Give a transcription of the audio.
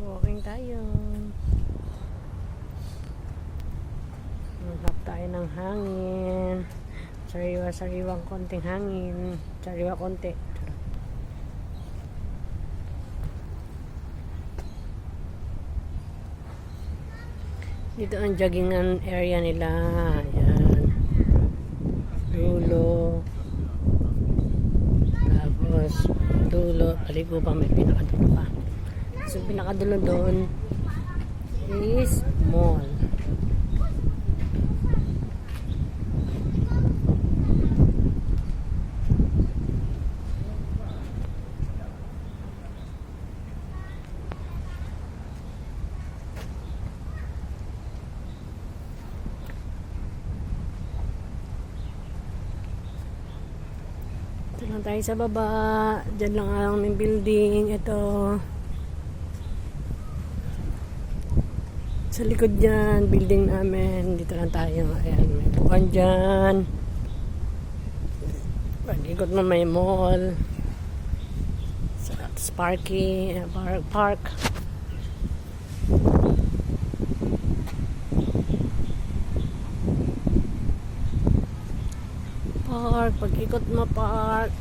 Walking tayo. Hanap tayo ng hangin. Sariwa-sariwang konting hangin. Sariwa konti. Dito ang joggingan area nila. Ayan. Dulo. Tapos, dulo. Paligo pa, may pinakadulo pa. So, pinakadulo doon is mall. Ito lang tayo sa baba. Diyan lang ang aming building. Ito. Sa likod dyan, building namin. Dito lang tayo. Ayan, may pukan dyan. Pag-ikot mo may mall. Sa parking. Park. Pag-ikot mo park.